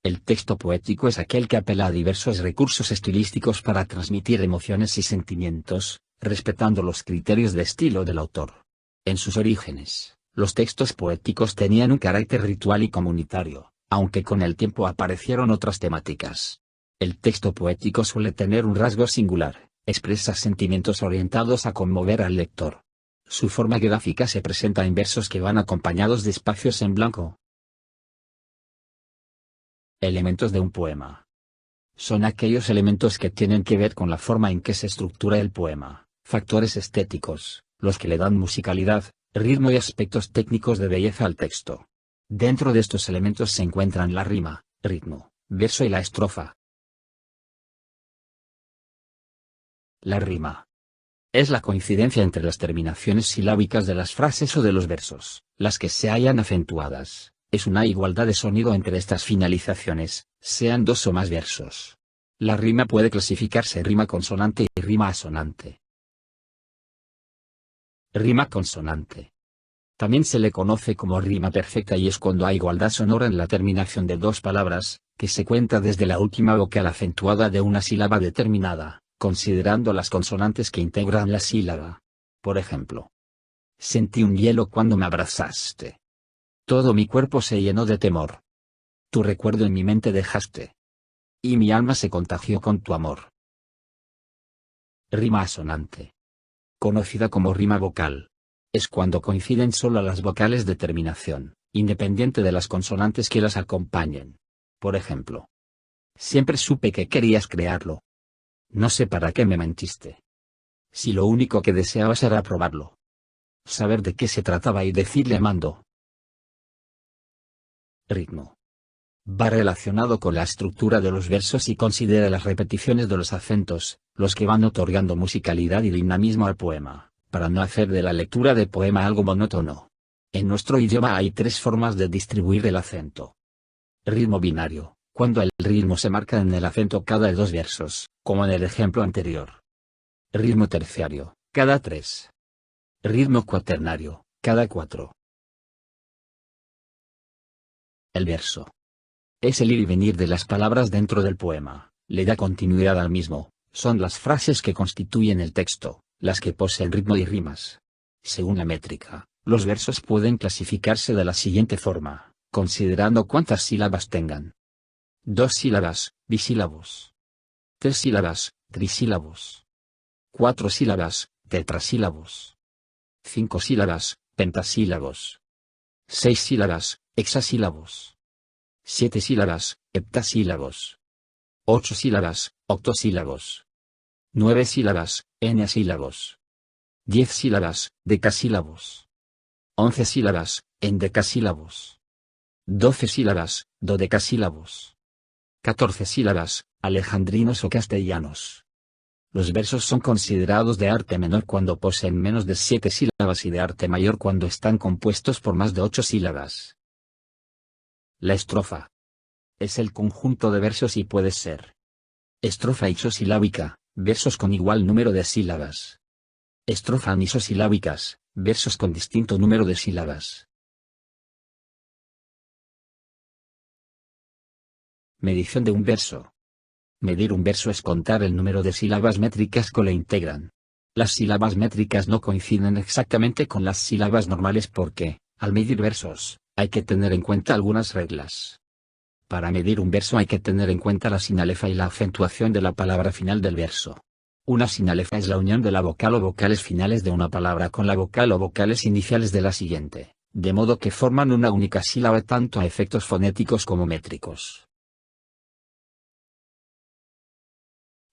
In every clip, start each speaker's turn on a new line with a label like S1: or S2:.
S1: El texto poético es aquel que apela a diversos recursos estilísticos para transmitir emociones y sentimientos, respetando los criterios de estilo del autor. En sus orígenes, los textos poéticos tenían un carácter ritual y comunitario, aunque con el tiempo aparecieron otras temáticas. El texto poético suele tener un rasgo singular, expresa sentimientos orientados a conmover al lector. Su forma gráfica se presenta en versos que van acompañados de espacios en blanco. Elementos de un poema. Son aquellos elementos que tienen que ver con la forma en que se estructura el poema, factores estéticos, los que le dan musicalidad, ritmo y aspectos técnicos de belleza al texto. Dentro de estos elementos se encuentran la rima, ritmo, verso y la estrofa. La rima es la coincidencia entre las terminaciones silábicas de las frases o de los versos, las que se hallan acentuadas. Es una igualdad de sonido entre estas finalizaciones, sean dos o más versos. La rima puede clasificarse en rima consonante y rima asonante. Rima consonante. También se le conoce como rima perfecta y es cuando hay igualdad sonora en la terminación de dos palabras, que se cuenta desde la última vocal acentuada de una sílaba determinada, considerando las consonantes que integran la sílaba. Por ejemplo, sentí un hielo cuando me abrazaste. Todo mi cuerpo se llenó de temor. Tu recuerdo en mi mente dejaste. Y mi alma se contagió con tu amor. Rima asonante. Conocida como rima vocal. Es cuando coinciden solo las vocales de terminación, independiente de las consonantes que las acompañen. Por ejemplo, siempre supe que querías crearlo. No sé para qué me mentiste. Si lo único que deseabas era probarlo. Saber de qué se trataba y decirle amando. Ritmo. Va relacionado con la estructura de los versos y considera las repeticiones de los acentos, los que van otorgando musicalidad y dinamismo al poema, para no hacer de la lectura de poema algo monótono. En nuestro idioma hay tres formas de distribuir el acento. Ritmo binario, cuando el ritmo se marca en el acento cada dos versos, como en el ejemplo anterior. Ritmo terciario, cada 3. Ritmo cuaternario, cada 4. El verso es el ir y venir de las palabras dentro del poema, le da continuidad al mismo, son las frases que constituyen el texto, las que poseen ritmo y rimas. Según la métrica, los versos pueden clasificarse de la siguiente forma, considerando cuántas sílabas tengan. 2 sílabas, bisílabos. 3 sílabas, trisílabos. 4 sílabas, tetrasílabos. 5 sílabas, pentasílabos. 6 sílabas, hexasílabos. 7 sílabas, heptasílabos. 8 sílabas, octosílabos. 9 sílabas, eneasílabos. 10 sílabas, decasílabos. 11 sílabas, endecasílabos. 12 sílabas, dodecasílabos. 14 sílabas, alejandrinos o castellanos. Los versos son considerados de arte menor cuando poseen menos de 7 sílabas y de arte mayor cuando están compuestos por más de 8 sílabas. La estrofa es el conjunto de versos y puede ser estrofa isosilábica, versos con igual número de sílabas. Estrofa anisosilábicas, versos con distinto número de sílabas. Medición de un verso. Medir un verso es contar el número de sílabas métricas que lo integran. Las sílabas métricas no coinciden exactamente con las sílabas normales porque, al medir versos, hay que tener en cuenta algunas reglas. Para medir un verso hay que tener en cuenta la sinalefa y la acentuación de la palabra final del verso. Una sinalefa es la unión de la vocal o vocales finales de una palabra con la vocal o vocales iniciales de la siguiente, de modo que forman una única sílaba tanto a efectos fonéticos como métricos.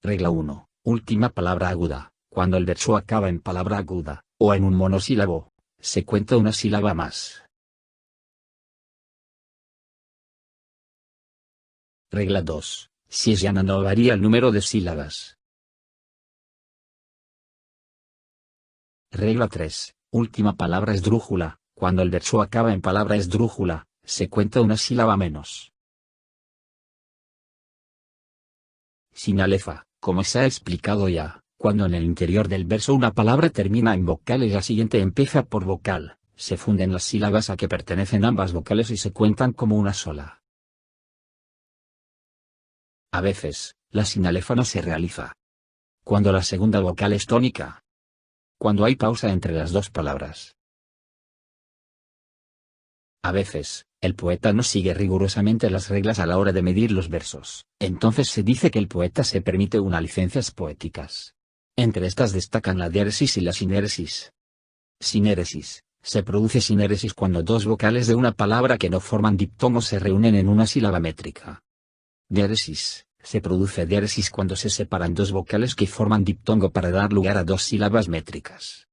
S1: Regla 1. Última palabra aguda. Cuando el verso acaba en palabra aguda, o en un monosílabo, se cuenta una sílaba más. Regla 2. Si es llana no varía el número de sílabas. Regla 3. Última palabra esdrújula. Cuando el verso acaba en palabra esdrújula, se cuenta una sílaba menos. Sinalefa. Como se ha explicado ya, cuando en el interior del verso una palabra termina en vocal y la siguiente empieza por vocal, se funden las sílabas a que pertenecen ambas vocales y se cuentan como una sola. A veces, la sinaléfona se realiza cuando la segunda vocal es tónica. Cuando hay pausa entre las dos palabras. A veces, el poeta no sigue rigurosamente las reglas a la hora de medir los versos. Entonces se dice que el poeta se permite unas licencias poéticas. Entre estas destacan la diéresis y la sinéresis. Sinéresis. Se produce sinéresis cuando dos vocales de una palabra que no forman diptongo se reúnen en una sílaba métrica. Diéresis. Se produce diéresis cuando se separan dos vocales que forman diptongo para dar lugar a dos sílabas métricas.